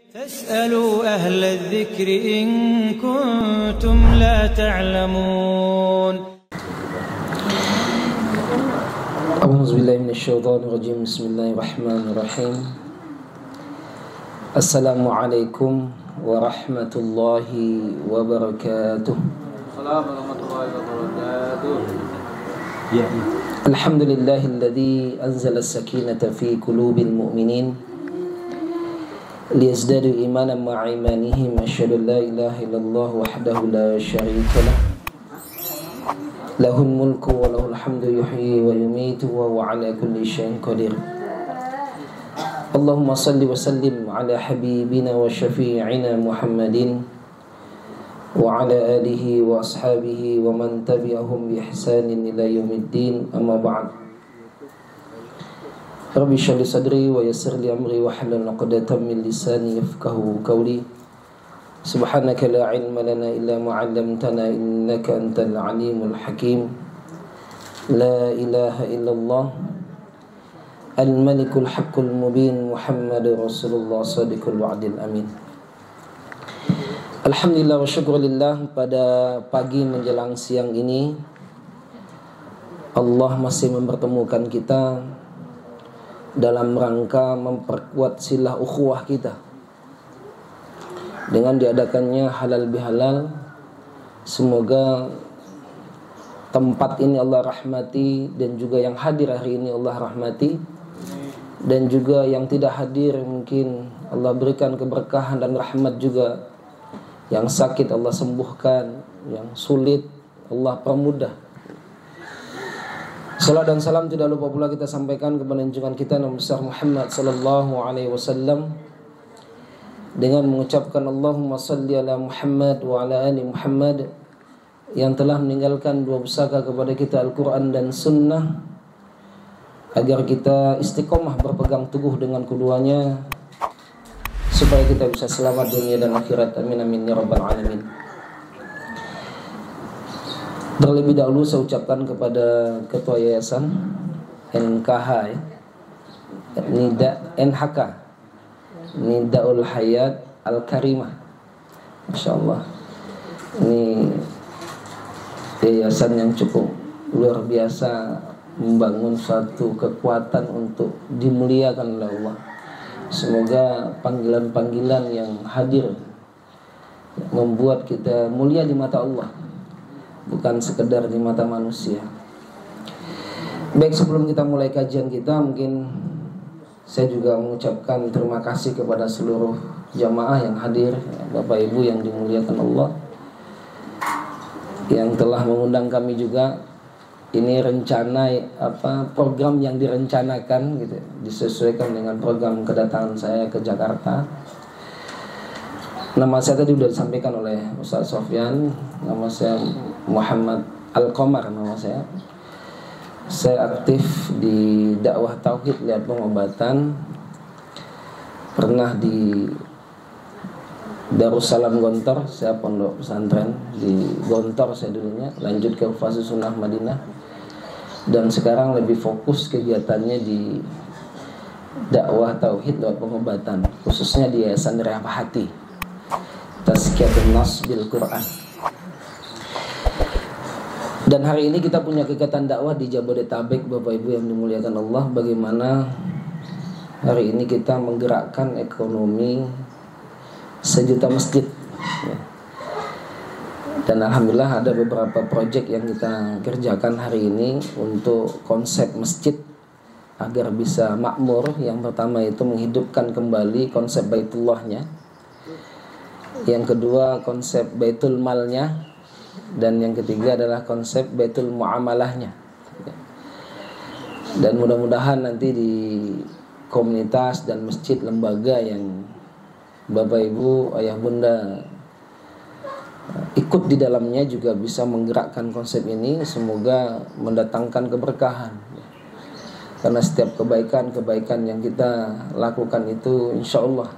فاسألوا أهل الذكر إن كنتم لا تعلمون. أعوذ بالله من الشيطان الرجيم. بسم الله الرحمن الرحيم. السلام عليكم ورحمة الله وبركاته. السلام ورحمة الله وبركاته. الحمد لله الذي أنزل السكينة في قلوب المؤمنين ليزدادوا إيمانا مع إيمانهم. أشهد أن لا إله إلا الله وحده لا شريك له له الملك وله الحمد يحيي ويميت وهو على كل شيء قدير. اللهم صل وسلم على حبيبنا وشفيعنا محمد وعلى آله وأصحابه ومن تبعهم بإحسان إلى يوم الدين. أما بعد. Rabbi shrah li sadri wa yassir li amri wahlul 'uqdatam min lisani yafqahu qawli. Subhanaka la ilma lana illa ma 'allamtana innaka antal alimul hakim. La ilaha illallah al-malikul haqqul mubin Muhammadur Rasulullah shadiqul wa'dil amin. Alhamdulillah wa syukurillah, pada pagi menjelang siang ini Allah masih mempertemukan kita dalam rangka memperkuat silah ukhuwah kita dengan diadakannya halal bihalal. Semoga tempat ini Allah rahmati, dan juga yang hadir hari ini Allah rahmati, dan juga yang tidak hadir mungkin Allah berikan keberkahan dan rahmat juga. Yang sakit Allah sembuhkan, yang sulit Allah permudah. Salam dan salam tidak lupa pula kita sampaikan kepada junjungan kita Nabi besar Muhammad sallallahu alaihi wasallam dengan mengucapkan Allahumma salli ala Muhammad wa ala ali Muhammad, yang telah meninggalkan dua pusaka kepada kita Al-Quran dan Sunnah, agar kita istiqomah berpegang teguh dengan keduanya supaya kita bisa selamat dunia dan akhirat. Amin amin ya rabbal alamin. Terlebih dahulu saya ucapkan kepada Ketua Yayasan NKH NHK Nidaul Hayat Al-Karimah. Masya Allah, ini yayasan yang cukup luar biasa, membangun suatu kekuatan untuk dimuliakan oleh Allah. Semoga panggilan-panggilan yang hadir membuat kita mulia di mata Allah, bukan sekedar di mata manusia. Baik, sebelum kita mulai kajian kita, mungkin saya juga mengucapkan terima kasih kepada seluruh jamaah yang hadir, Bapak Ibu yang dimuliakan Allah, yang telah mengundang kami juga. Ini rencana program yang direncanakan gitu, disesuaikan dengan program kedatangan saya ke Jakarta. Nama saya tadi sudah disampaikan oleh Ustaz Sofyan. Nama saya Muhammad Al-Qamar, nama saya. Saya aktif di dakwah tauhid lihat pengobatan. Pernah di Darussalam Gontor, saya pondok pesantren di Gontor saya dulunya, lanjut ke Fasus Sunnah Madinah. Dan sekarang lebih fokus kegiatannya di dakwah tauhid lewat pengobatan, khususnya di Yayasan Rehab Hati Tazkiyatun Nas bil Quran. Dan hari ini kita punya kegiatan dakwah di Jabodetabek, Bapak Ibu yang dimuliakan Allah. Bagaimana hari ini kita menggerakkan ekonomi 1 juta masjid. Dan alhamdulillah ada beberapa proyek yang kita kerjakan hari ini untuk konsep masjid agar bisa makmur. Yang pertama itu menghidupkan kembali konsep Baitullahnya. Yang kedua konsep Baitul Malnya. Dan yang ketiga adalah konsep Baitul Muamalahnya. Dan mudah-mudahan nanti di komunitas dan masjid lembaga yang Bapak Ibu, Ayah Bunda ikut di dalamnya juga bisa menggerakkan konsep ini. Semoga mendatangkan keberkahan. Karena setiap kebaikan yang kita lakukan itu insya Allah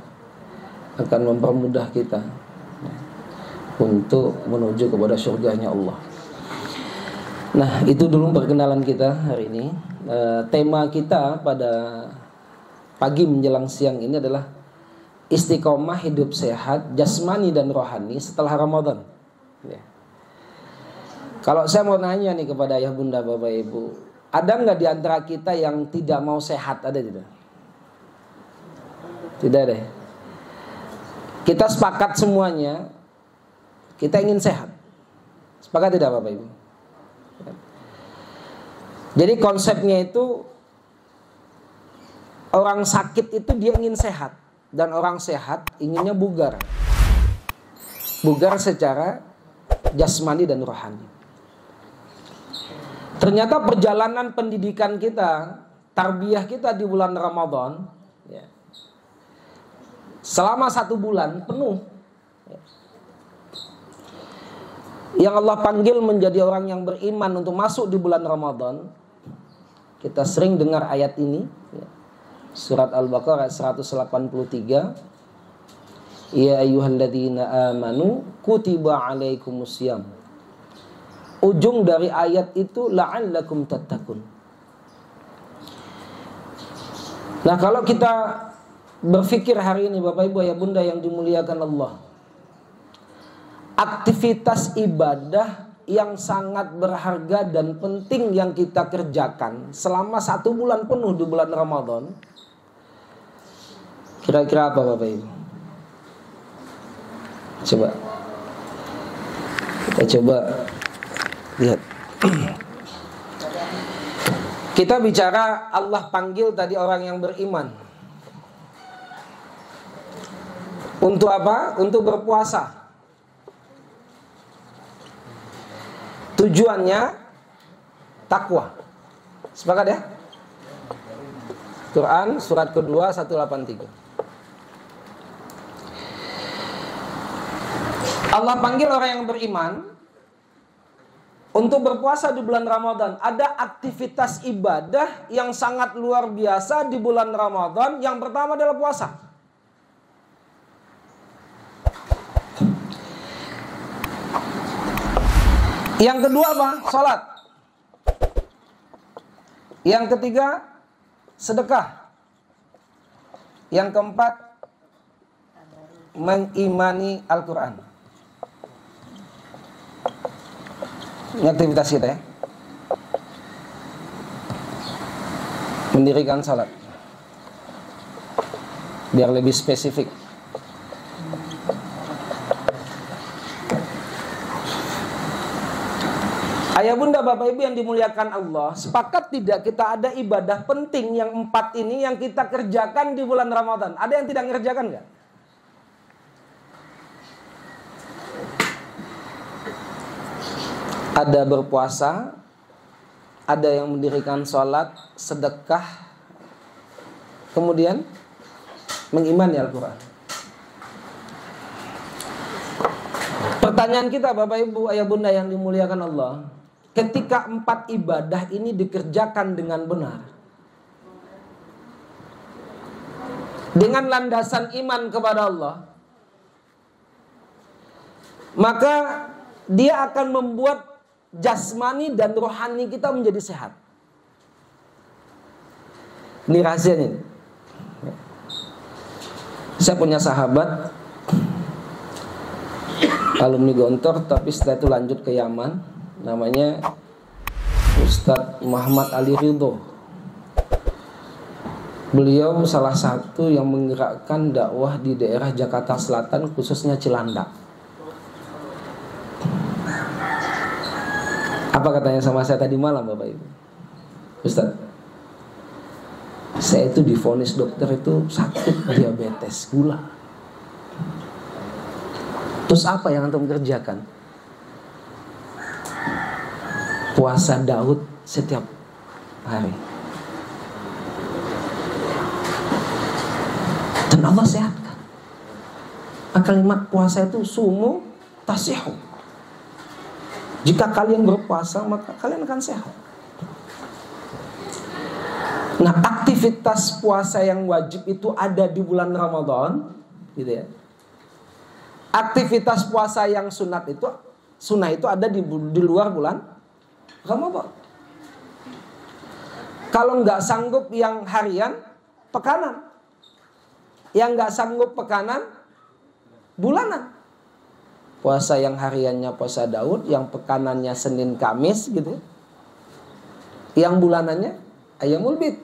akan mempermudah kita untuk menuju kepada surganya Allah. Nah, itu dulu perkenalan kita hari ini. Tema kita pada pagi menjelang siang ini adalah istiqomah hidup sehat jasmani dan rohani setelah Ramadan. Ya. Kalau saya mau nanya nih kepada ayah bunda bapak ibu, ada nggak di antara kita yang tidak mau sehat? Ada tidak? Tidak deh. Kita sepakat semuanya, kita ingin sehat. Sepakat tidak bapak ibu? Jadi konsepnya itu orang sakit itu dia ingin sehat. Dan orang sehat inginnya bugar. Bugar secara jasmani dan rohani. Ternyata perjalanan pendidikan kita, tarbiyah kita di bulan Ramadan, ya, selama 1 bulan penuh, ya, yang Allah panggil menjadi orang yang beriman untuk masuk di bulan Ramadan. Kita sering dengar ayat ini, ya. Surat Al-Baqarah 183. Ya ayyuhalladzina amanu kutiba alaikumusiyam. Ujung dari ayat itu la'allakum tattaqun. Nah, kalau kita berpikir hari ini Bapak Ibu ya Bunda yang dimuliakan Allah, aktivitas ibadah yang sangat berharga dan penting yang kita kerjakan selama 1 bulan penuh di bulan Ramadan, kira-kira apa Bapak Ibu? Kita coba lihat. Kita bicara Allah panggil tadi orang yang beriman. Untuk apa? Untuk berpuasa. Tujuannya takwa. Sepakat ya? Quran surat kedua 183. Allah panggil orang yang beriman untuk berpuasa di bulan Ramadan. Ada aktivitas ibadah yang sangat luar biasa di bulan Ramadan. Yang pertama adalah puasa. Yang kedua apa? Salat. Yang ketiga sedekah. Yang keempat mengimani Al-Quran. Ini aktivitas kita ya. Mendirikan salat. Biar lebih spesifik. Ayah bunda bapak ibu yang dimuliakan Allah, sepakat tidak kita ada ibadah penting yang 4 ini yang kita kerjakan di bulan Ramadan? Ada yang tidak mengerjakan nggak? Ada berpuasa, ada yang mendirikan sholat, sedekah, kemudian mengimani Al-Quran. Pertanyaan kita Bapak Ibu, Ayah Bunda yang dimuliakan Allah, ketika 4 ibadah ini dikerjakan dengan benar, dengan landasan iman kepada Allah, maka dia akan membuat jasmani dan rohani kita menjadi sehat. Ini rahasianya. Saya punya sahabat alumni Gontor, tapi setelah itu lanjut ke Yaman. Namanya Ustadz Muhammad Ali Ridho. Beliau salah satu yang menggerakkan dakwah di daerah Jakarta Selatan, khususnya Cilandak. Apa katanya sama saya tadi malam Bapak Ibu? Ustadz, saya itu divonis dokter itu sakit diabetes, gula. Terus apa yang antum kerjakan? Puasa Daud setiap hari. Dan Allah sehatkan. Kalimat puasa itu sumu tasihu. Jika kalian berpuasa maka kalian akan sehat. Nah, aktivitas puasa yang wajib itu ada di bulan Ramadan, gitu ya. Aktivitas puasa yang sunnah itu ada di luar bulan Ramadan. Kalau nggak sanggup yang harian, pekanan. yang nggak sanggup pekanan bulanan. Puasa yang hariannya puasa Daud, yang pekanannya Senin Kamis gitu. Yang bulanannya Ayyamul Bid.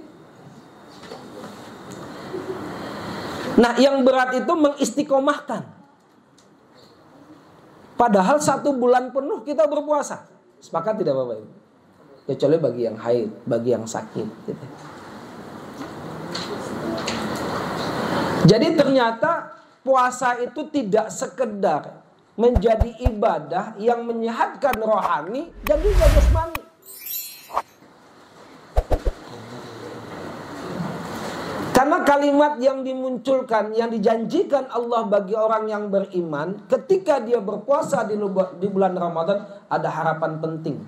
Nah, yang berat itu mengistiqomahkan. Padahal 1 bulan penuh kita berpuasa. Sepakat tidak Bapak Ibu? Kecuali bagi yang haid, bagi yang sakit gitu. Jadi ternyata puasa itu tidak sekedar menjadi ibadah yang menyehatkan rohani dan juga jasmani. Karena kalimat yang dimunculkan, yang dijanjikan Allah bagi orang yang beriman, ketika dia berpuasa di bulan Ramadan, ada harapan penting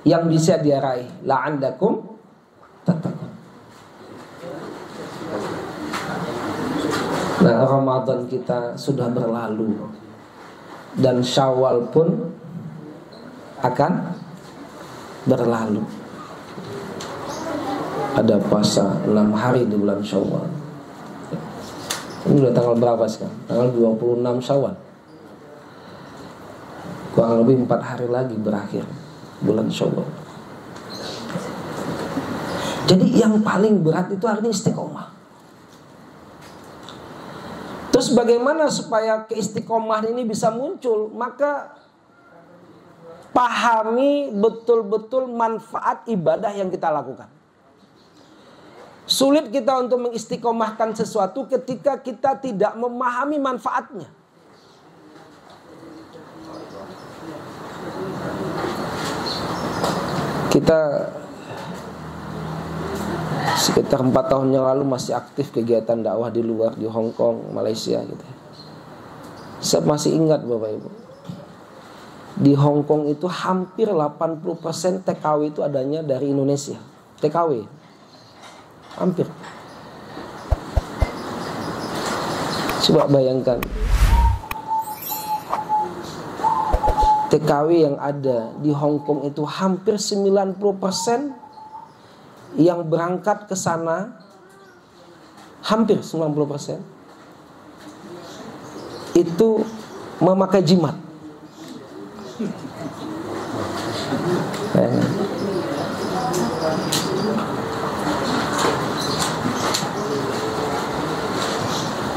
yang bisa dia raih. La'allakum tattaqun. Nah, Ramadan kita sudah berlalu dan Syawal pun akan berlalu. Ada puasa 6 hari di bulan Syawal. Ini udah tanggal berapa sekarang? Tanggal 26 Syawal. Kurang lebih 4 hari lagi berakhir bulan Syawal. Jadi yang paling berat itu artinya istiqomah. Terus bagaimana supaya keistiqomahan ini bisa muncul? Maka pahami betul-betul manfaat ibadah yang kita lakukan. Sulit kita untuk mengistiqomahkan sesuatu ketika kita tidak memahami manfaatnya. Kita sekitar 4 tahun yang lalu masih aktif kegiatan dakwah di luar, di Hong Kong, Malaysia gitu. Saya masih ingat Bapak Ibu, di Hong Kong itu hampir 80% TKW itu adanya dari Indonesia. TKW hampir. Coba bayangkan, TKW yang ada di Hong Kong itu hampir 90% yang berangkat ke sana, hampir 90% itu memakai jimat.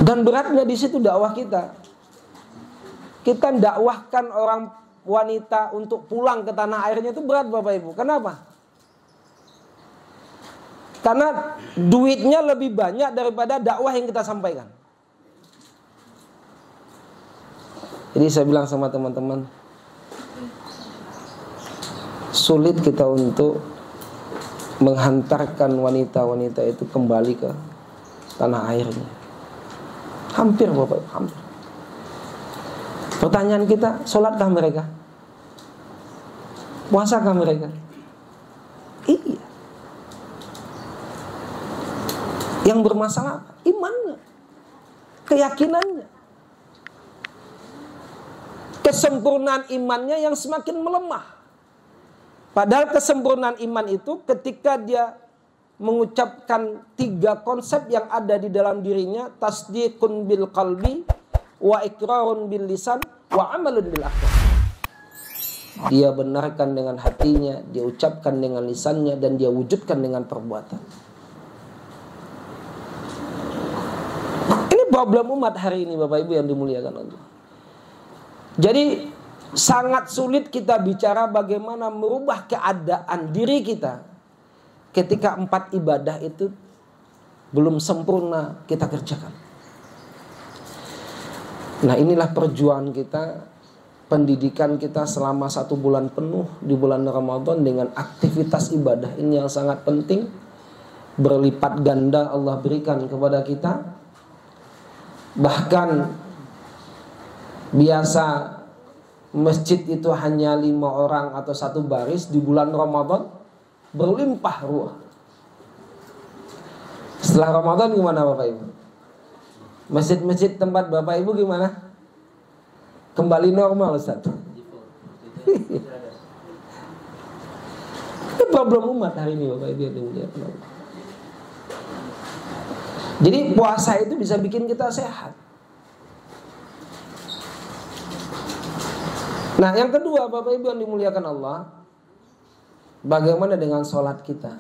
Dan beratnya di situ dakwah kita. Kita dakwahkan orang wanita untuk pulang ke tanah airnya itu berat Bapak Ibu. Kenapa? Karena duitnya lebih banyak daripada dakwah yang kita sampaikan. Jadi saya bilang sama teman-teman, sulit kita untuk menghantarkan wanita-wanita itu kembali ke tanah airnya. Hampir Bapak, hampir. Pertanyaan kita, sholatkah mereka? Puasakah mereka? Iya. Yang bermasalah imannya, keyakinannya, kesempurnaan imannya yang semakin melemah. Padahal kesempurnaan iman itu ketika dia mengucapkan 3 konsep yang ada di dalam dirinya, tasdiqun bil qalbi, wa iqrarun bil lisan, wa amalun bil arkan. Dia benarkan dengan hatinya, dia ucapkan dengan lisannya, dan dia wujudkan dengan perbuatan. Ini problem umat hari ini Bapak Ibu yang dimuliakan Allah. Jadi sangat sulit kita bicara bagaimana merubah keadaan diri kita ketika 4 ibadah itu belum sempurna kita kerjakan. Nah, inilah perjuangan kita, pendidikan kita selama 1 bulan penuh di bulan Ramadan dengan aktivitas ibadah ini yang sangat penting. Berlipat ganda Allah berikan kepada kita. Bahkan biasa masjid itu hanya 5 orang atau 1 baris, di bulan Ramadan berlimpah ruah. Setelah Ramadan gimana Bapak Ibu? Masjid-masjid tempat Bapak Ibu gimana? Kembali normal Ustaz. Itu problem umat hari ini Bapak Ibu. Jadi puasa itu bisa bikin kita sehat. Nah, yang kedua, Bapak Ibu yang dimuliakan Allah, bagaimana dengan sholat kita?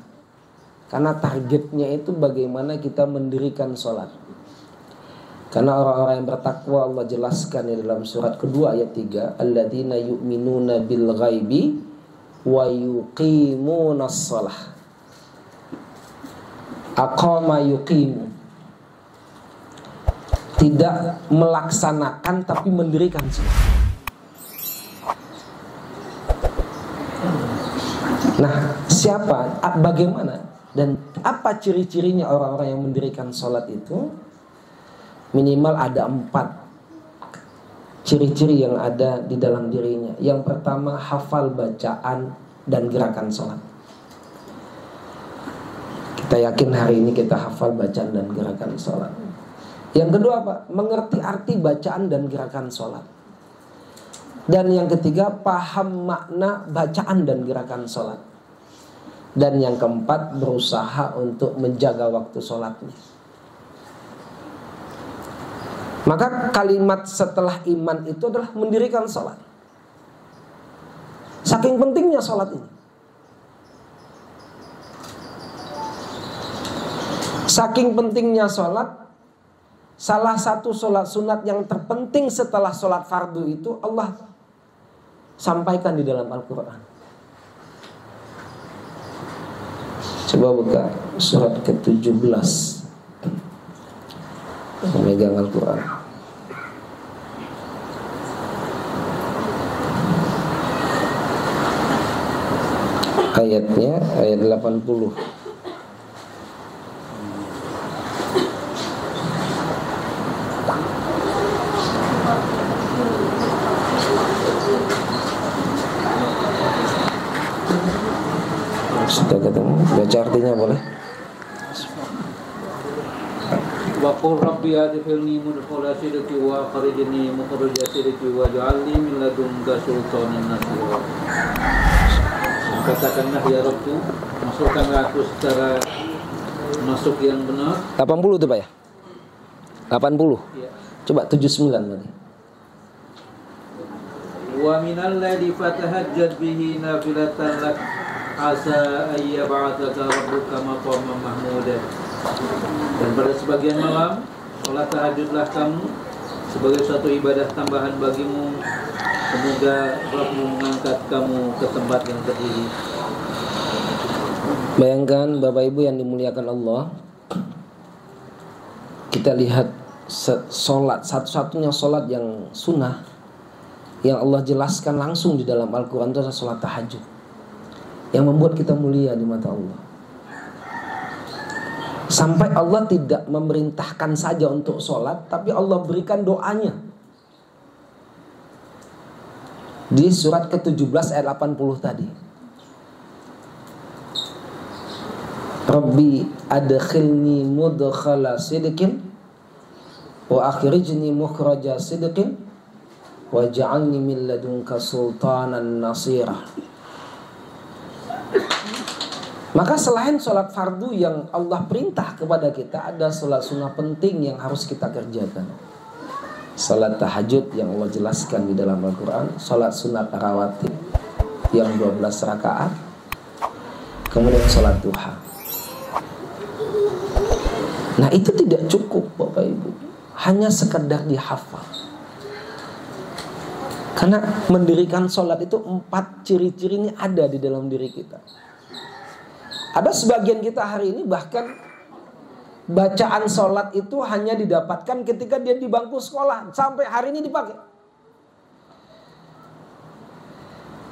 Karena targetnya itu bagaimana kita mendirikan sholat. Karena orang-orang yang bertakwa Allah jelaskan di dalam surat kedua ayat 3, alladzina yu'minuna bil ghaibi wa yuqimunas shalah. Aqama yuqimu. Tidak melaksanakan tapi mendirikan sholat. Nah, siapa, bagaimana, dan apa ciri-cirinya orang-orang yang mendirikan sholat itu? Minimal ada 4 ciri-ciri yang ada di dalam dirinya. Yang pertama, hafal bacaan dan gerakan sholat. Kita yakin hari ini kita hafal bacaan dan gerakan sholat. Yang kedua apa? Mengerti arti bacaan dan gerakan sholat. Dan yang ketiga, paham makna bacaan dan gerakan sholat. Dan yang keempat, berusaha untuk menjaga waktu sholatnya. Maka kalimat setelah iman itu adalah mendirikan sholat. Saking pentingnya sholat ini. Saking pentingnya sholat, salah satu sholat sunat yang terpenting setelah sholat fardu itu Allah sampaikan di dalam Al-Quran. Coba buka surat ke-17. Memegang Al-Quran. Ayatnya ayat 80. Sudah ketemu, baca artinya boleh. Wa qul rabbi adkhilni mudkhala sidqi wa akhrijni mukhraja sidqi waj'alni min ladunka sultanan nasira. Katakanlah ya Rabbku, masukkanlah aku secara masuk yang benar. 80 tuh Pak ya? 80 Ya. Coba 79 berarti. Wa minal ladzi fatahajjat bihi nafilatan lak asa ayyab'atsaka rabbuka maqaman mahmudan. Dan pada sebagian malam sholat tahajudlah kamu sebagai suatu ibadah tambahan bagimu. Semoga Rabbmu mengangkat kamu ke tempat yang tertinggi. Bayangkan Bapak Ibu yang dimuliakan Allah, kita lihat sholat, satu-satunya sholat yang sunnah yang Allah jelaskan langsung di dalam Al-Quran itu adalah sholat tahajud, yang membuat kita mulia di mata Allah. Sampai Allah tidak memerintahkan saja untuk sholat, tapi Allah berikan doanya. Di surat ke-17 ayat 80 tadi. Rabbi adkhilni mudkhala sidqin wa akhrijni mukhraja sidqin waj'alni min ladunka sultanan nasira. Maka selain sholat fardu yang Allah perintah kepada kita, ada sholat sunnah penting yang harus kita kerjakan. Sholat tahajud yang Allah jelaskan di dalam Al-Quran, sholat sunat rawatib yang 12 rakaat, kemudian sholat duha. Nah itu tidak cukup Bapak Ibu, hanya sekedar dihafal. Karena mendirikan sholat itu 4 ciri-ciri ini ada di dalam diri kita. Ada sebagian kita hari ini bahkan bacaan sholat itu hanya didapatkan ketika dia di bangku sekolah. Sampai hari ini dipakai.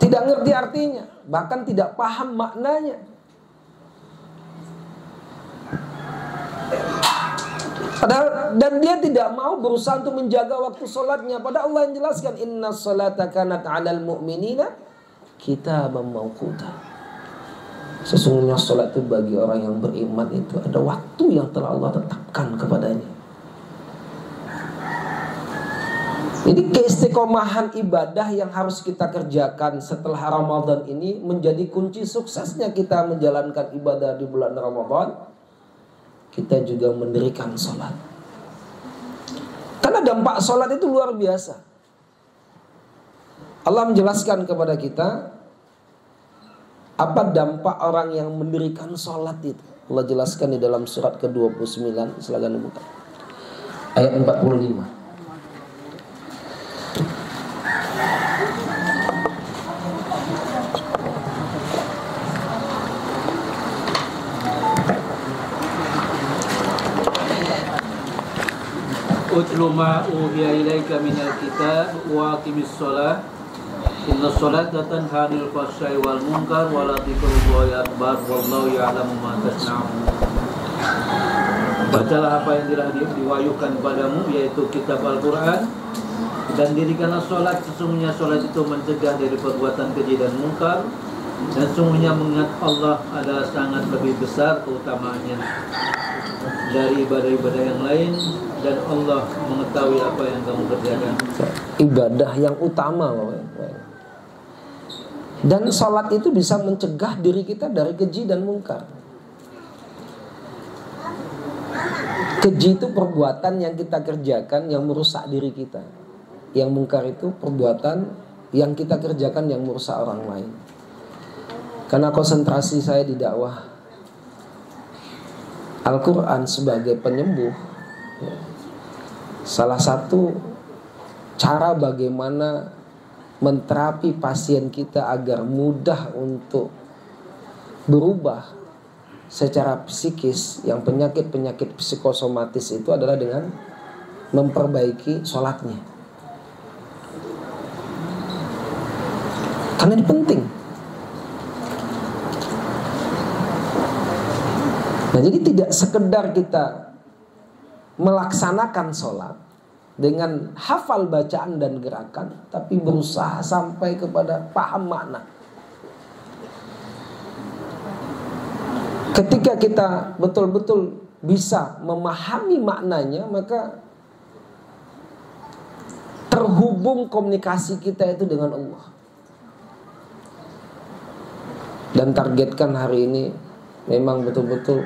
Tidak ngerti artinya, bahkan tidak paham maknanya. Padahal, dan dia tidak mau berusaha untuk menjaga waktu sholatnya. Padahal Allah yang jelaskan, inna sholata kanat 'alal mu'minina kitaban mawquta. Sesungguhnya sholat itu bagi orang yang beriman itu ada waktu yang telah Allah tetapkan kepadanya. Jadi keistiqomahan ibadah yang harus kita kerjakan setelah Ramadan ini menjadi kunci suksesnya kita menjalankan ibadah di bulan Ramadan. kita juga mendirikan sholat. Karena dampak sholat itu luar biasa. Allah menjelaskan kepada kita apa dampak orang yang mendirikan sholat itu. Allah jelaskan di dalam surat ke-29. Silakan dibuka ayat 45. Utlu ma uhiya ilaika minal kitab wa aqimis shalah innas sholata tanha 'anil fahsya'i wal munkar wa la dzikrullahi akbar wallahu ya'lamu ma tasna'un. Bacalah apa yang telah diwahyukan padamu, yaitu kitab Al-Quran, dan dirikanlah sholat. Sesungguhnya sholat itu mencegah dari perbuatan keji dan munkar, dan sesungguhnya mengingat Allah adalah sangat lebih besar keutamaannya dari ibadah-ibadah yang lain, dan Allah mengetahui apa yang kamu kerjakan. Ibadah yang utama, dan sholat itu bisa mencegah diri kita dari keji dan munkar. Keji itu perbuatan yang kita kerjakan yang merusak diri kita. Yang munkar itu perbuatan yang kita kerjakan yang merusak orang lain. Karena konsentrasi saya di dakwah Al-Quran sebagai penyembuh, salah satu cara bagaimana menterapi pasien kita agar mudah untuk berubah secara psikis, yang penyakit-penyakit psikosomatis itu adalah dengan memperbaiki sholatnya. Karena ini penting. Nah, jadi tidak sekedar kita melaksanakan sholat dengan hafal bacaan dan gerakan, tapi berusaha sampai kepada paham makna. Ketika kita betul-betul bisa memahami maknanya, maka terhubung komunikasi kita itu dengan Allah. Dan targetkan hari ini memang betul-betul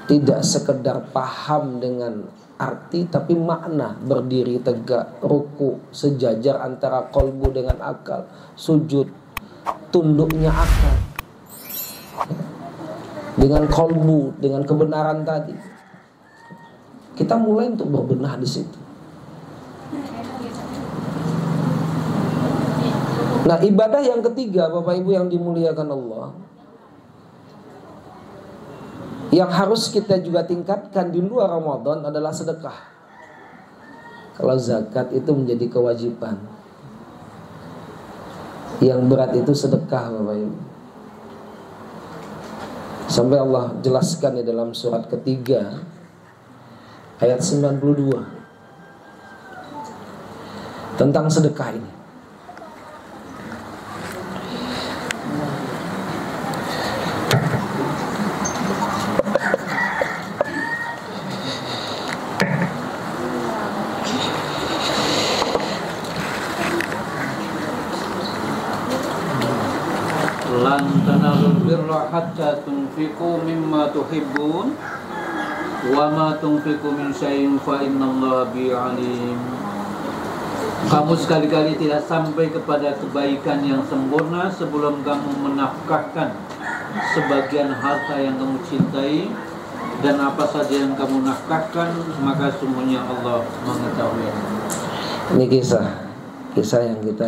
tidak sekedar paham dengan arti, tapi makna, berdiri tegak, ruku, sejajar antara kolbu dengan akal, sujud, tunduknya akal dengan kolbu, dengan kebenaran tadi. Kita mulai untuk berbenah di situ. Nah, ibadah yang ketiga, Bapak Ibu yang dimuliakan Allah, yang harus kita juga tingkatkan di luar Ramadan adalah sedekah. Kalau zakat itu menjadi kewajiban, yang berat itu sedekah, Bapak Ibu. Sampai Allah jelaskan di dalam surat ketiga ayat 92 tentang sedekah ini. Lan tanalul birra hatta tunfiqu mimma tuhibbun wa ma tunfiqu min syai'in fa innallaha bihi alim. Kamu sekali-kali tidak sampai kepada kebaikan yang sempurna sebelum kamu menafkahkan sebagian harta yang kamu cintai, dan apa saja yang kamu nafkahkan maka sungguhnya Allah mengetahui. Ini kisah yang kita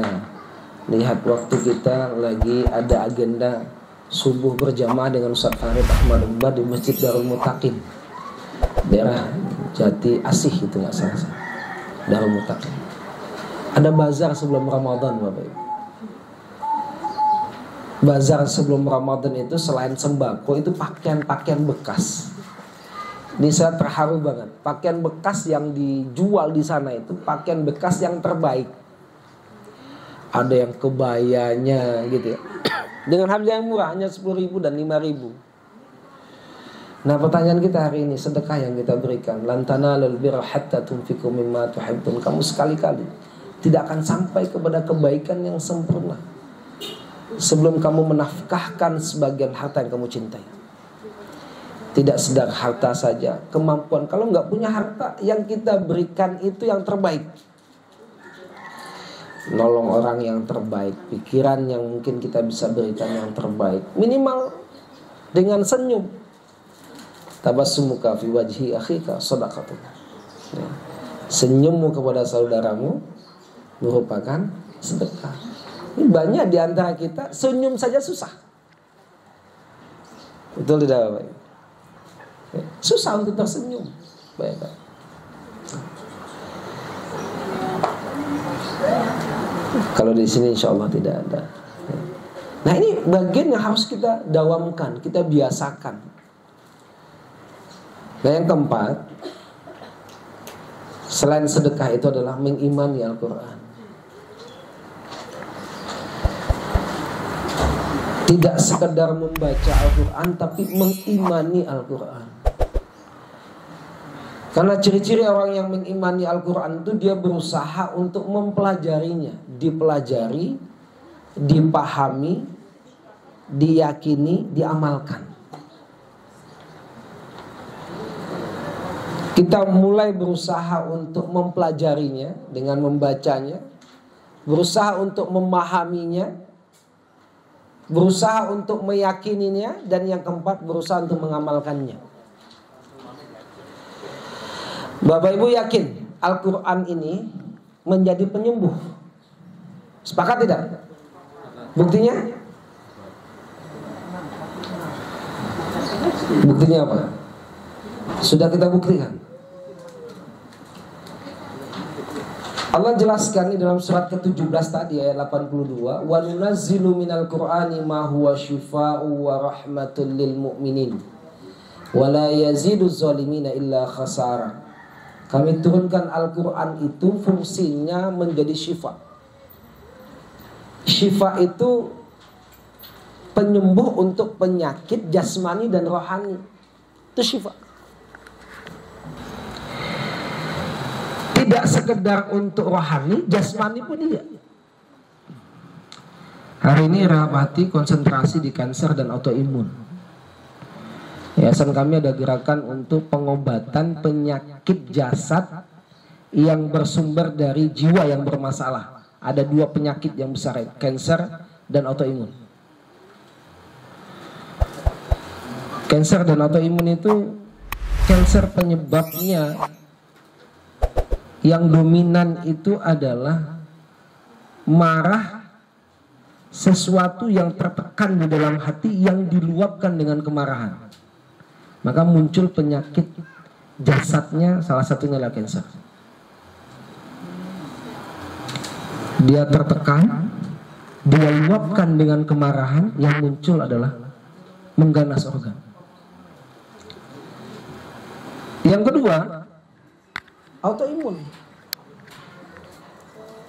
lihat waktu kita lagi ada agenda subuh berjamaah dengan Ustaz Farid Ahmad Umbar di Masjid Darul Muttaqin, daerah Jati Asih itu nggak salah, Darul Muttaqin. Ada bazar sebelum Ramadan, Bapak Ibu. Bazar sebelum Ramadan itu selain sembako itu pakaian-pakaian bekas. Ini saya terharu banget. Pakaian bekas yang dijual di sana itu pakaian bekas yang terbaik. Ada yang kebayanya gitu ya, dengan harga yang murah, hanya 10.000 dan 5.000. Nah, pertanyaan kita hari ini, sedekah yang kita berikan, lan tanalul birra hatta tunfiqu mimma tuhibbun. Kamu sekali-kali tidak akan sampai kepada kebaikan yang sempurna sebelum kamu menafkahkan sebagian harta yang kamu cintai. Tidak sedar harta saja, kemampuan. Kalau nggak punya harta, yang kita berikan itu yang terbaik. Nolong orang yang terbaik, pikiran yang mungkin kita bisa berikan yang terbaik. Minimal dengan senyum. Tabassumuka fi wajhi akhika shadaqatun. Ya. Senyummu kepada saudaramu merupakan sedekah. Ini banyak di antara kita senyum saja susah. Betul tidak Bapak? Susah untuk tersenyum. Baik. Kalau di sini insya Allah tidak ada. Nah ini bagian yang harus kita dawamkan, kita biasakan. Nah yang keempat, selain sedekah itu adalah mengimani Al-Quran. Tidak sekedar membaca Al-Quran, tapi mengimani Al-Quran. Karena ciri-ciri orang yang mengimani Al-Quran itu dia berusaha untuk mempelajarinya, dipelajari, dipahami, diyakini, diamalkan. Kita mulai berusaha untuk mempelajarinya dengan membacanya, berusaha untuk memahaminya, berusaha untuk meyakininya, dan yang keempat berusaha untuk mengamalkannya. Bapak Ibu yakin Al-Quran ini menjadi penyembuh? Sepakat tidak? Buktinya? Buktinya apa? Sudah kita buktikan. Allah jelaskan di dalam surat ke-17 tadi ayat 82, wa nunazzilu minal qur'ani ma huwa syifaa'u wa rahmatul lil mu'minin wa la yazidu zalimina illa khasara. Kami turunkan Al-Quran itu fungsinya menjadi syifa. Syifa itu penyembuh untuk penyakit jasmani dan rohani. Itu syifa. Tidak sekedar untuk rohani, jasmani pun iya. Hari ini Rahmati konsentrasi di kanker dan autoimun. Yayasan kami ada gerakan untuk pengobatan penyakit jasad yang bersumber dari jiwa yang bermasalah. Ada 2 penyakit yang besar, kanker dan autoimun. Kanker dan autoimun itu, kanker penyebabnya yang dominan itu adalah marah, sesuatu yang tertekan di dalam hati yang diluapkan dengan kemarahan. Maka muncul penyakit jasadnya, salah satunya adalah kanker. Dia tertekan, dia luapkan dengan kemarahan, yang muncul adalah mengganas organ. Yang kedua, autoimun.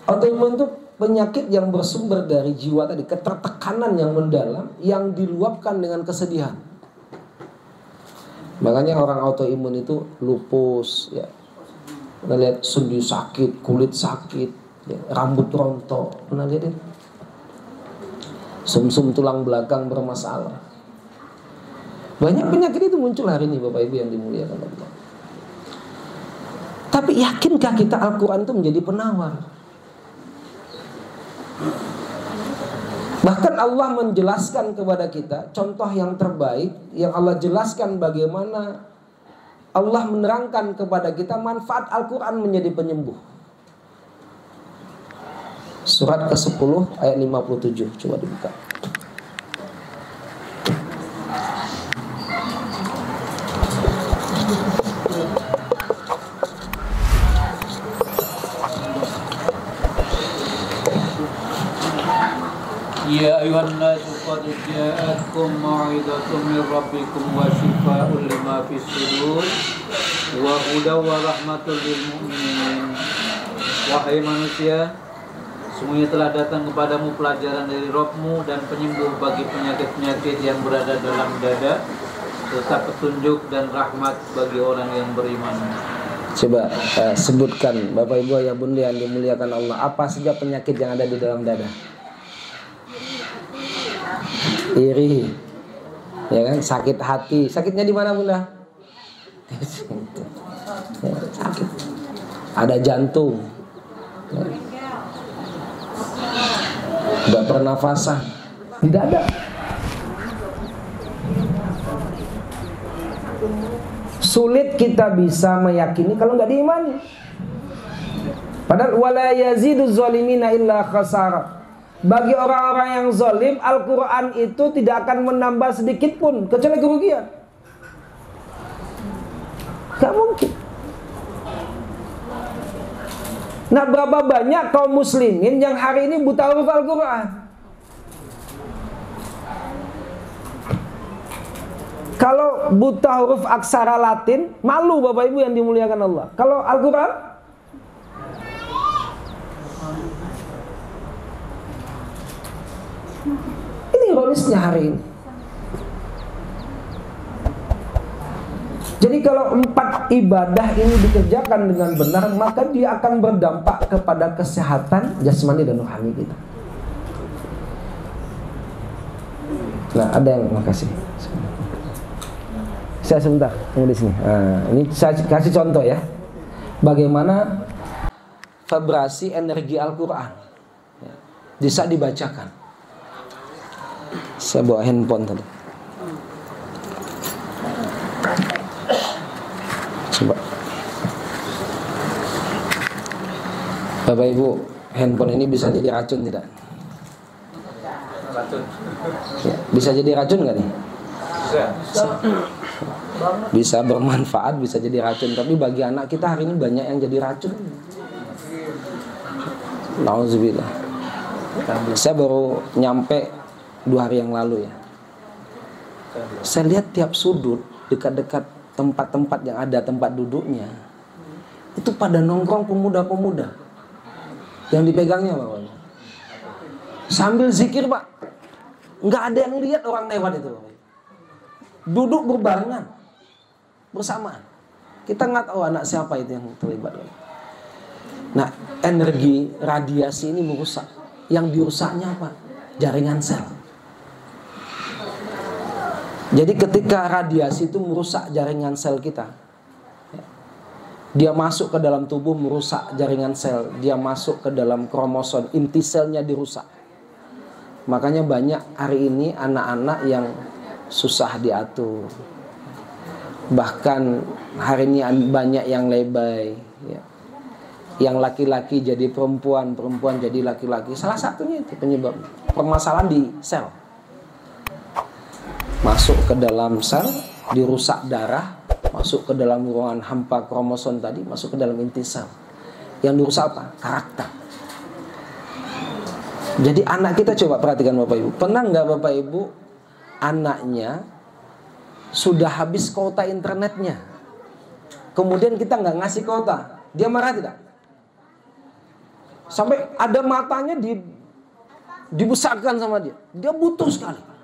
Autoimun itu penyakit yang bersumber dari jiwa tadi, ketertekanan yang mendalam yang diluapkan dengan kesedihan. Makanya orang autoimun itu lupus, ya. Pernah lihat sendi sakit, kulit sakit, ya. Rambut rontok, pernah lihat itu? Sumsum tulang belakang bermasalah. Banyak penyakit itu muncul hari ini Bapak Ibu yang dimuliakan Allah. Tapi yakinkah kita Al-Quran itu menjadi penawar? Bahkan Allah menjelaskan kepada kita contoh yang terbaik, yang Allah jelaskan bagaimana Allah menerangkan kepada kita manfaat Al-Quran menjadi penyembuh. Surat ke-10 ayat 57, coba dibuka. Ya ayuhan nasu qad ja'atkum mau'izatun min rabbikum wa shifaa'un lima fis sudur wa hudaw wa rahmatul lil mu'minin. Wahai manusia, semuanya telah datang kepadamu pelajaran dari Rabbmu dan penyembuh bagi penyakit-penyakit yang berada dalam dada, serta petunjuk dan rahmat bagi orang yang beriman. Coba sebutkan Bapak Ibu yang bunda yang dimuliakan Allah, apa saja penyakit yang ada di dalam dada? Iri, Ya kan, sakit hati. Sakitnya di mana Bunda? Sakit. Ada jantung. Enggak pernafasan. Tidak ada. Sulit kita bisa meyakini kalau nggak diimani. Padahal wala yazidu zalimina illa khasara. Bagi orang-orang yang zalim, Al-Quran itu tidak akan menambah sedikit pun kecuali kerugian. Gak mungkin. Nah, berapa banyak kaum muslimin yang hari ini buta huruf Al-Quran? Kalau buta huruf aksara Latin, malu Bapak Ibu yang dimuliakan Allah. Kalau Al-Quran, ini ironisnya hari ini. Jadi kalau 4 ibadah ini dikerjakan dengan benar, maka dia akan berdampak kepada kesehatan jasmani dan rohani kita. Nah, ada yang makasih. Saya sebentar tunggu di sini. Nah, ini saya kasih contoh ya, bagaimana vibrasi energi Al-Quran bisa dibacakan. Saya bawa handphone tadi. Coba. Bapak Ibu, handphone ini bisa jadi racun tidak? Racun. Ya, bisa jadi racun nggak nih? Bisa bermanfaat, bisa jadi racun. Tapi bagi anak kita hari ini banyak yang jadi racun. Nauzubillah. Saya baru nyampe 2 hari yang lalu ya. Saya lihat tiap sudut, dekat-dekat tempat-tempat yang ada tempat duduknya, itu pada nongkrong pemuda-pemuda. Yang dipegangnya Pak, sambil zikir Pak. Nggak ada yang lihat orang lewat itu Pak. Duduk berbarengan, bersamaan. Kita nggak tahu anak siapa itu yang terlibat. Nah, energi radiasi ini merusak. Yang dirusaknya apa? Jaringan sel. Jadi ketika radiasi itu merusak jaringan sel kita, dia masuk ke dalam tubuh merusak jaringan sel, dia masuk ke dalam kromosom, inti selnya dirusak. Makanya banyak hari ini anak-anak yang susah diatur. Bahkan hari ini banyak yang lebay ya. Yang laki-laki jadi perempuan, perempuan jadi laki-laki. Salah satunya itu penyebab permasalahan di sel. Masuk ke dalam sel, dirusak darah, masuk ke dalam ruangan hampa kromosom tadi, masuk ke dalam inti sel. Yang dirusak apa? Karakter. Jadi anak kita coba perhatikan Bapak Ibu. Pernah nggak Bapak Ibu anaknya sudah habis kuota internetnya, kemudian kita nggak ngasih kuota, dia marah tidak? Sampai ada matanya dibesarkan sama dia. Dia butuh sekali.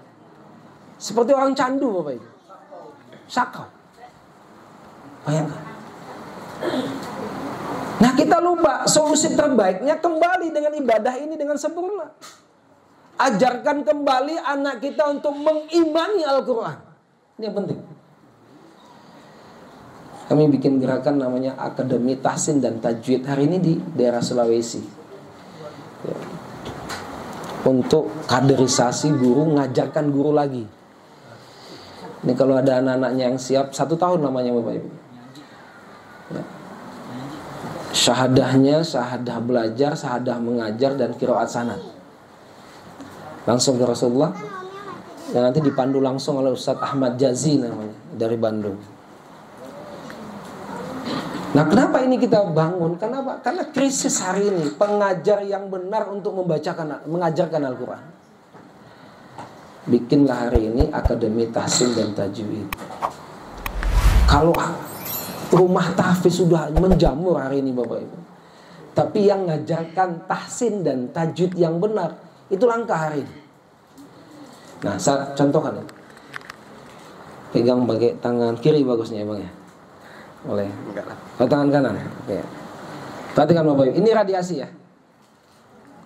Seperti orang candu Bapak Ibu. Sakau. Bayangkan. Nah kita lupa solusi terbaiknya kembali dengan ibadah ini dengan sempurna. Ajarkan kembali anak kita untuk mengimani Al-Quran. Ini yang penting. Kami bikin gerakan namanya Akademi Tahsin dan Tajwid hari ini di daerah Sulawesi ya. Untuk kaderisasi guru, ngajarkan guru lagi. Ini kalau ada anak-anaknya yang siap 1 tahun namanya Bapak Ibu ya. Syahadahnya, syahadah belajar, syahadah mengajar, dan qiraat sanad. Langsung ke Rasulullah. Yang nanti dipandu langsung oleh Ustadz Ahmad Jazi namanya, dari Bandung. Nah kenapa ini kita bangun? Kenapa? Karena krisis hari ini. Pengajar yang benar untuk mengajarkan Al-Quran. Bikinlah hari ini Akademi Tahsin dan Tajwid. Kalau rumah tahfiz sudah menjamur hari ini Bapak Ibu, tapi yang ngajarkan tahsin dan tajwid yang benar itu langka hari ini. Nah saya contohkan ya. Pegang pakai tangan kiri bagusnya ya Bang ya. Boleh. Tangan kanan. Oke. Perhatikan Bapak Ibu, ini radiasi ya.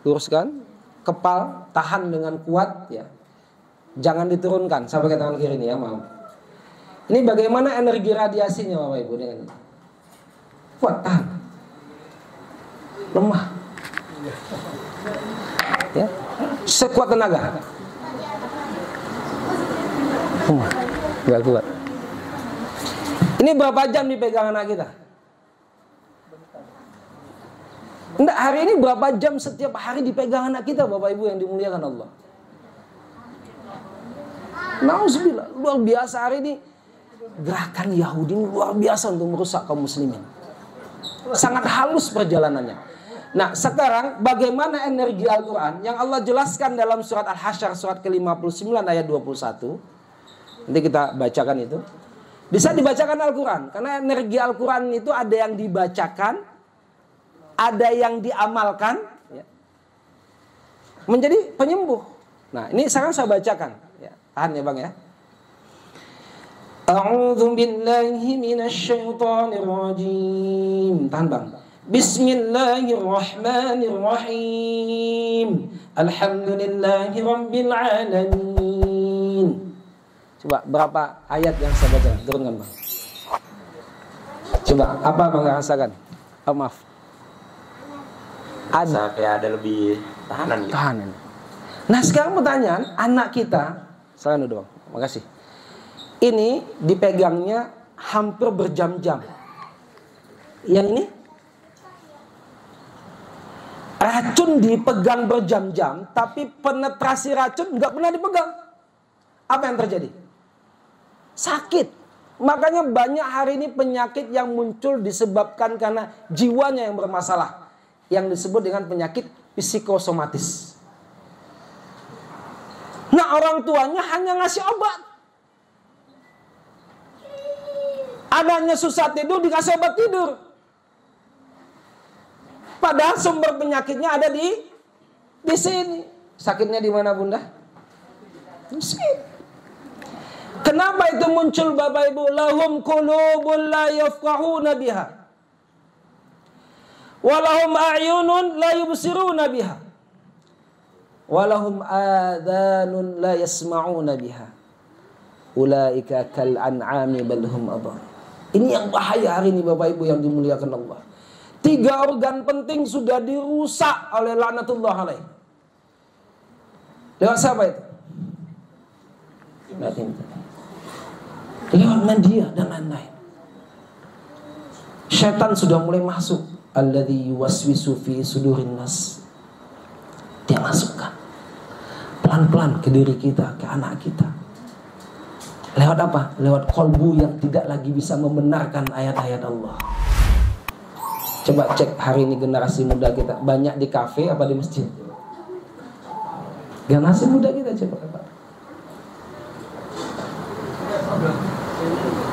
Luruskan, kepal tahan dengan kuat ya. Jangan diturunkan. Sampai ke tangan kiri ini ya, maaf. Ini bagaimana energi radiasinya Bapak Ibu dengan ini? Kuat, tahan. Lemah. Ya. Sekuat tenaga. Gak kuat. Ini berapa jam dipegang anak kita? Enggak, hari ini berapa jam setiap hari dipegang anak kita, Bapak Ibu yang dimuliakan Allah? Nauzubillah, luar biasa hari ini. Gerakan Yahudi ini luar biasa untuk merusak kaum muslimin. Sangat halus perjalanannya. Nah, sekarang bagaimana energi Al-Quran yang Allah jelaskan dalam surat Al-Hasyr surat ke-59 ayat 21. Nanti kita bacakan itu. Bisa dibacakan Al-Quran, karena energi Al-Quran itu ada yang dibacakan, ada yang diamalkan, ya, menjadi penyembuh. Nah, ini sekarang saya bacakan. Ya, tahan ya Bang ya. A'udzu billahi minasyaitonir rajim. Tahan Bang. Bismillahirrahmanirrahim. Alhamdulillahi rabbil alamin. Coba berapa ayat yang saya baca? Turunkan Bang. Coba apa Bang rasakan? Oh, maaf. Ada kayak ada lebih tahanan gitu. Tahanan. Nah, sekarang pertanyaan, anak kita, silakan dulu Bang. Makasih. Ini dipegangnya hampir berjam-jam. Yang ini racun dipegang berjam-jam, tapi penetrasi racun nggak pernah dipegang. Apa yang terjadi? Sakit. Makanya banyak hari ini penyakit yang muncul disebabkan karena jiwanya yang bermasalah, yang disebut dengan penyakit psikosomatis. Nah, orang tuanya hanya ngasih obat. Anaknya susah tidur, dikasih obat tidur. Padahal sumber penyakitnya ada di sini. Sakitnya di mana Bunda? Di sini. Kenapa itu muncul Bapak Ibu? Lahum qulubun la yafqahuna biha. Walahum a'yunun la yubsiruna biha. Walahum adhanun la yasma'una biha. Ulaika kal an'ami bal hum adhar. Ini yang bahaya hari ini Bapak Ibu yang dimuliakan Allah. 3 organ penting sudah dirusak oleh laknatullah alaih. Lewat siapa itu? Lewat media dan lain-lain. Syaitan sudah mulai masuk. Alladzi yuwaswisu fi sudurin nas. Dia masukkan pelan-pelan ke diri kita, ke anak kita. Lewat apa? Lewat kolbu yang tidak lagi bisa membenarkan ayat-ayat Allah. Coba cek hari ini generasi muda kita, banyak di kafe apa di masjid? Generasi muda kita coba.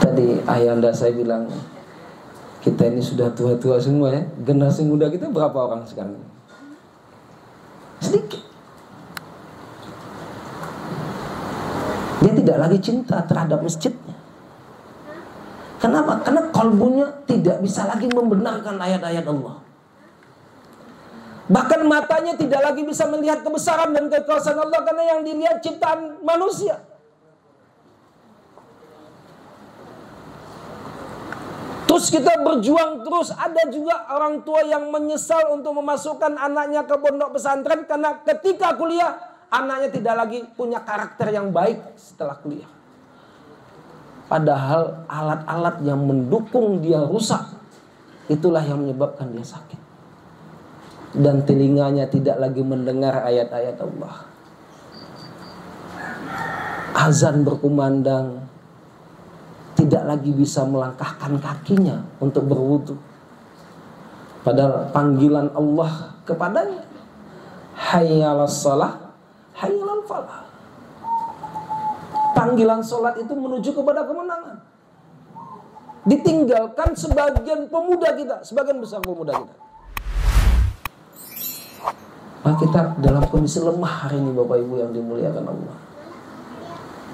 Tadi ayahanda saya bilang, kita ini sudah tua-tua semua ya. Generasi muda kita berapa orang sekarang? Sedikit. Dia tidak lagi cinta terhadap masjidnya. Kenapa? Karena kalbunya tidak bisa lagi membenarkan ayat-ayat Allah. Bahkan matanya tidak lagi bisa melihat kebesaran dan kekuasaan Allah, karena yang dilihat ciptaan manusia. Terus kita berjuang terus. Ada juga orang tua yang menyesal untuk memasukkan anaknya ke pondok pesantren, karena ketika kuliah anaknya tidak lagi punya karakter yang baik setelah kuliah. Padahal alat-alat yang mendukung dia rusak, itulah yang menyebabkan dia sakit. Dan telinganya tidak lagi mendengar ayat-ayat Allah. Azan berkumandang, tidak lagi bisa melangkahkan kakinya untuk berwudu. Padahal panggilan Allah kepadanya, hayyalas shalah, hayyal falah. Panggilan sholat itu menuju kepada kemenangan. Ditinggalkan sebagian pemuda kita, sebagian besar pemuda kita. Maka kita dalam kondisi lemah hari ini Bapak Ibu yang dimuliakan Allah.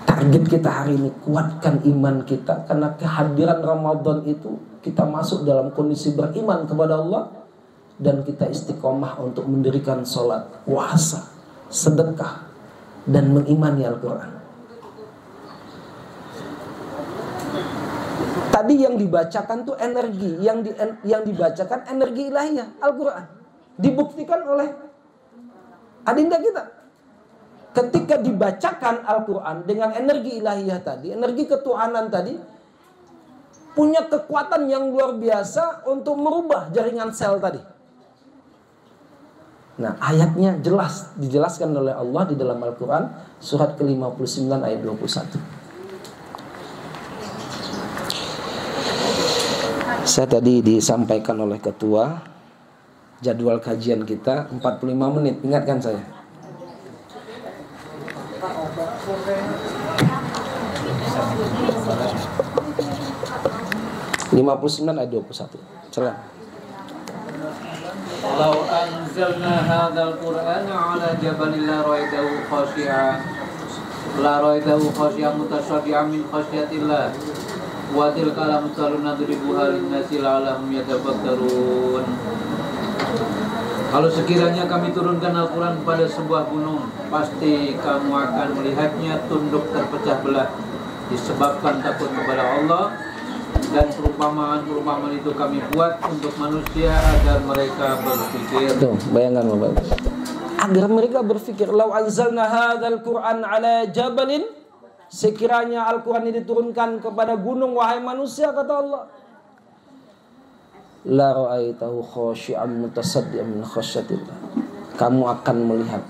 Target kita hari ini, kuatkan iman kita. Karena kehadiran Ramadan itu, kita masuk dalam kondisi beriman kepada Allah. Dan kita istiqomah untuk mendirikan sholat, puasa, sedekah, dan mengimani Al-Quran. Tadi yang dibacakan tuh energi, yang dibacakan energi ilahiyah, Al-Quran. Dibuktikan oleh adinda kita. Ketika dibacakan Al-Quran dengan energi ilahiyah tadi, energi ketuhanan tadi, punya kekuatan yang luar biasa untuk merubah jaringan sel tadi. Nah, ayatnya jelas dijelaskan oleh Allah di dalam Al-Quran, surat ke-59 ayat 21. Saya tadi disampaikan oleh ketua jadwal kajian kita 45 menit, ingatkan saya. (59 ayat 21). Silakan. Lau anzalna hadzal Qur'ana 'ala jabalin la ra'aytahu khashi'an mutasaddian min khasyatillah wa tilka al-amsalu nadribuha lin-nasi la'allahum yatafakkarun. Kalau sekiranya kami turunkan Al-Quran pada sebuah gunung, pasti kamu akan melihatnya tunduk terpecah belah disebabkan takut kepada Allah. Dan perumpamaan-perumpamaan itu kami buat untuk manusia agar mereka berpikir. Tuh, bayangkan Bapak. Agar mereka berpikir, lau anzalna hadzal Qur'an 'ala jabalin, sekiranya Al-Quran ini diturunkan kepada gunung, wahai manusia, kata Allah, la ra'aitahu khashi'an mutasaddian min khasyatillah. Kamu akan melihat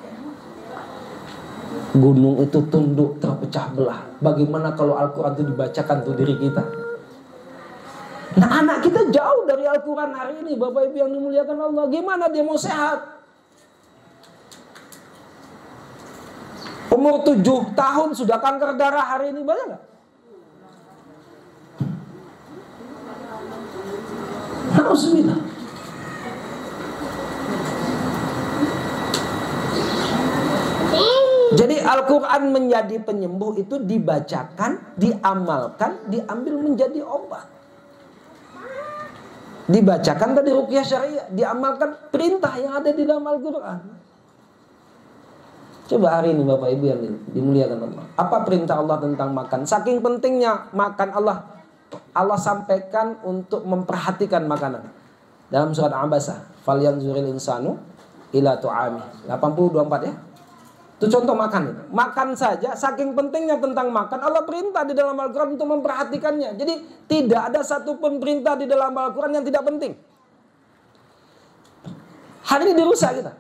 gunung itu tunduk terpecah belah. Bagaimana kalau Al-Quran itu dibacakan tuh diri kita? Nah, anak kita jauh dari Al-Quran hari ini, Bapak Ibu yang dimuliakan Allah. Gimana dia mau sehat? Umur 7 tahun sudah kanker darah hari ini, banyak gak? Alhamdulillah. Jadi Al-Quran menjadi penyembuh itu dibacakan, diamalkan, diambil menjadi obat. Dibacakan tadi ruqyah syariah, diamalkan perintah yang ada di dalam Al-Quran. Coba hari ini Bapak Ibu yang dimuliakan Allah, apa perintah Allah tentang makan? Saking pentingnya makan, Allah sampaikan untuk memperhatikan makanan. Dalam surat Abasa, falyanzuril insanu ila tu'ami 80-24 ya. Itu contoh makan itu. Makan saja, saking pentingnya tentang makan, Allah perintah di dalam Al-Quran untuk memperhatikannya. Jadi tidak ada satu pun perintah di dalam Al-Quran yang tidak penting. Hari ini dirusak kita.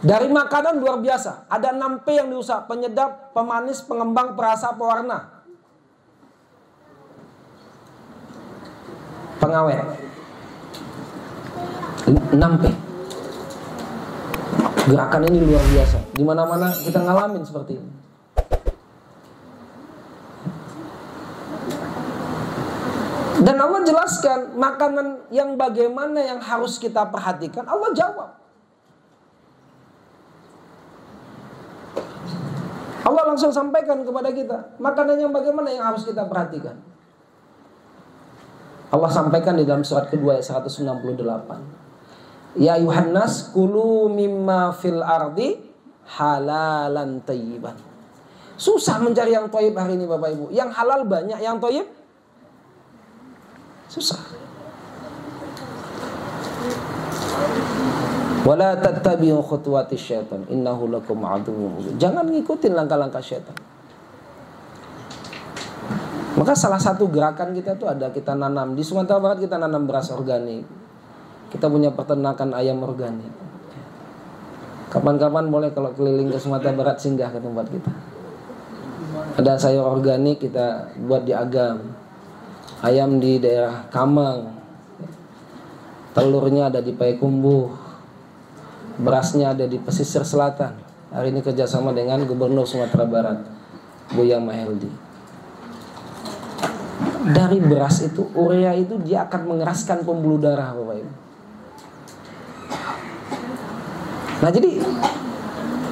Dari makanan luar biasa. Ada 6P yang dirusak: penyedap, pemanis, pengembang, perasa, pewarna, pengawet. 6P. Gerakan ini luar biasa. Di mana-mana kita ngalamin seperti ini. Dan Allah jelaskan makanan yang bagaimana yang harus kita perhatikan. Allah jawab. Allah langsung sampaikan kepada kita makanan yang bagaimana yang harus kita perhatikan. Allah sampaikan di dalam surat kedua ayat 168. Ya Yuhannas kulu mimma fil ardi halalan tayyiban. Susah mencari yang thayyib hari ini Bapak Ibu. Yang halal banyak, yang thayyib susah. Wala tattabi'u khutuwatis syaitan innahu lakum aduwwun mubin. Jangan ngikutin langkah-langkah syaitan. Maka salah satu gerakan kita tuh ada, kita nanam di Sumatera Barat, kita nanam beras organik. Kita punya peternakan ayam organik. Kapan-kapan boleh kalau keliling ke Sumatera Barat singgah ke tempat kita. Ada sayur organik kita buat di Agam, ayam di daerah Kamang, telurnya ada di Payakumbuh, berasnya ada di pesisir selatan. Hari ini kerjasama dengan Gubernur Sumatera Barat, Buya Maheldi. Dari beras itu, urea itu dia akan mengeraskan pembuluh darah Bapak Ibu. Nah jadi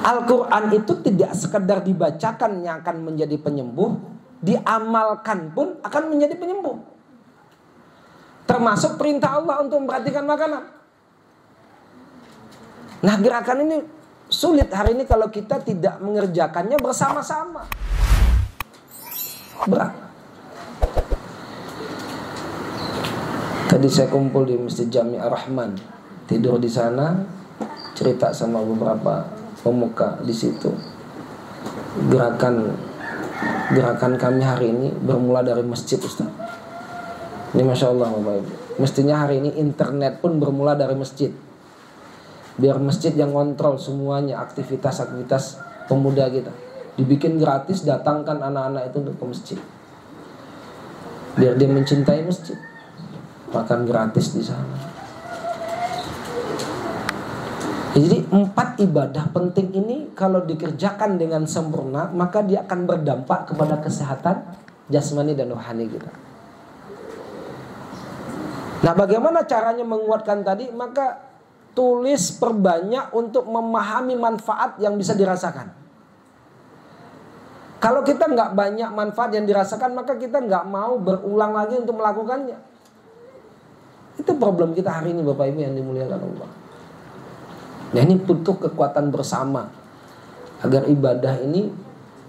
Al-Quran itu tidak sekedar dibacakan yang akan menjadi penyembuh, diamalkan pun akan menjadi penyembuh. Termasuk perintah Allah untuk memperhatikan makanan. Nah gerakan ini sulit hari ini kalau kita tidak mengerjakannya bersama-sama. Berat. Tadi saya kumpul di Masjid Jami Ar-Rahman, tidur di sana, cerita sama beberapa pemuka di situ. Gerakan kami hari ini bermula dari masjid, Ustaz. Ini Masya Allah Bapak Ibu. Mestinya hari ini internet pun bermula dari masjid. Biar masjid yang kontrol semuanya, aktivitas-aktivitas pemuda kita. Dibikin gratis, datangkan anak-anak itu untuk ke masjid. Biar dia mencintai masjid. Makan gratis di sana. Jadi 4 ibadah penting ini kalau dikerjakan dengan sempurna, maka dia akan berdampak kepada kesehatan jasmani dan rohani kita. Nah, bagaimana caranya menguatkan tadi? Maka tulis perbanyak untuk memahami manfaat yang bisa dirasakan. Kalau kita nggak banyak manfaat yang dirasakan, maka kita nggak mau berulang lagi untuk melakukannya. Itu problem kita hari ini Bapak Ibu yang dimuliakan Allah. Nah, ini butuh kekuatan bersama agar ibadah ini,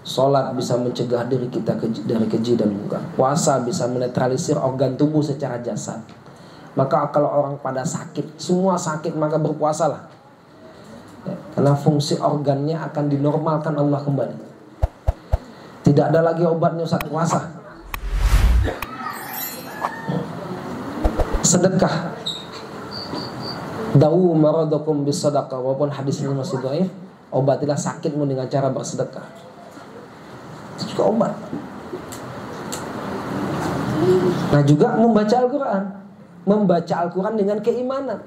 sholat bisa mencegah diri kita dari keji dan munkar, puasa bisa menetralisir organ tubuh secara jasad. Maka kalau orang pada sakit, semua sakit, maka berpuasalah ya, karena fungsi organnya akan dinormalkan Allah kembali. Tidak ada lagi obatnya saat puasa. Sedekah, dawu maradakum bisadaqah, walaupun hadis ini masih dhaif, obatilah sakitmu dengan cara bersedekah. Itu juga obat. Nah, juga membaca Al-Quran. Membaca Al-Quran dengan keimanan.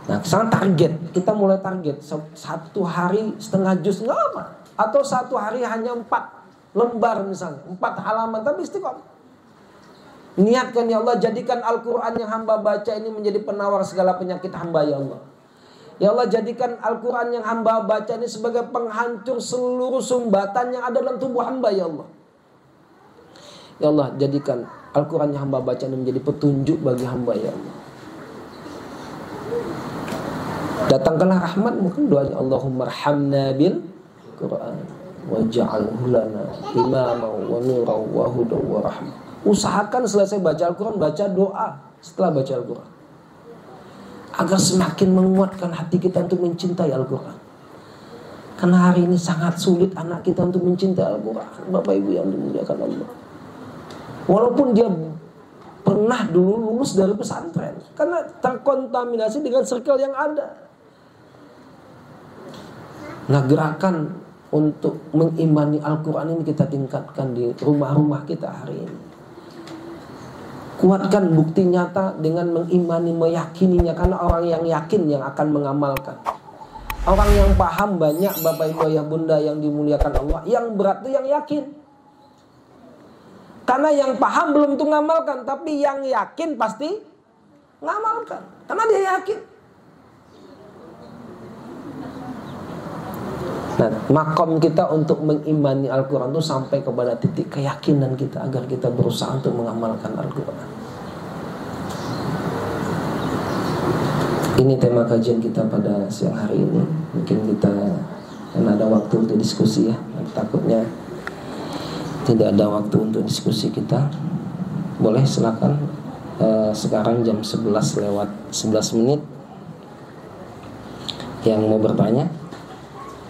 Nah, sekarang target, kita mulai target 1 hari setengah juz, nggak apa. Atau 1 hari hanya 4 lembar misalnya, 4 halaman, tapi istiqomah. Niatkan, ya Allah, jadikan Al-Quran yang hamba baca ini menjadi penawar segala penyakit hamba, ya Allah. Ya Allah, jadikan Al-Quran yang hamba baca ini sebagai penghancur seluruh sumbatan yang ada dalam tubuh hamba, ya Allah. Ya Allah, jadikan Al-Quran yang hamba baca ini menjadi petunjuk bagi hamba, ya Allah. Datangkanlah rahmat-Mu, kan doanya, Allahumma arhamna bil Quran waj'alhu lana imaman wa nuran wa hudan wa rahmah. Usahakan selesai baca Al-Quran, baca doa setelah baca Al-Quran, agar semakin menguatkan hati kita untuk mencintai Al-Quran. Karena hari ini sangat sulit anak kita untuk mencintai Al-Quran, Bapak Ibu yang dimuliakan Allah. Walaupun dia pernah dulu lulus dari pesantren, karena terkontaminasi dengan circle yang ada. Nah, gerakan untuk mengimani Al-Quran ini kita tingkatkan di rumah-rumah kita hari ini. Kuatkan bukti nyata dengan mengimani, meyakininya. Karena orang yang yakin yang akan mengamalkan. Orang yang paham banyak, Bapak Ibu Ayah Bunda yang dimuliakan Allah. Yang berat itu yang yakin. Karena yang paham belum tentu ngamalkan, tapi yang yakin pasti ngamalkan. Karena dia yakin. Nah, makom kita untuk mengimani Al-Quran itu sampai kepada titik keyakinan kita, agar kita berusaha untuk mengamalkan Al-Quran. Ini tema kajian kita pada siang hari ini. Mungkin kita ada waktu untuk diskusi ya. Takutnya tidak ada waktu untuk diskusi kita. Boleh silakan. Sekarang jam 11:11. Yang mau bertanya,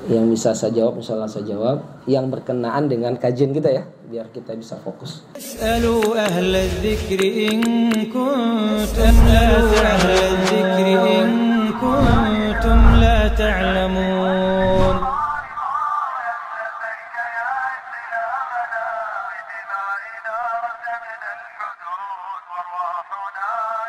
yang bisa saya jawab, insyaallah saya jawab. Yang berkenaan dengan kajian kita ya, biar kita bisa fokus. As'alu ahla dzikri in kuntum la ta'lamun.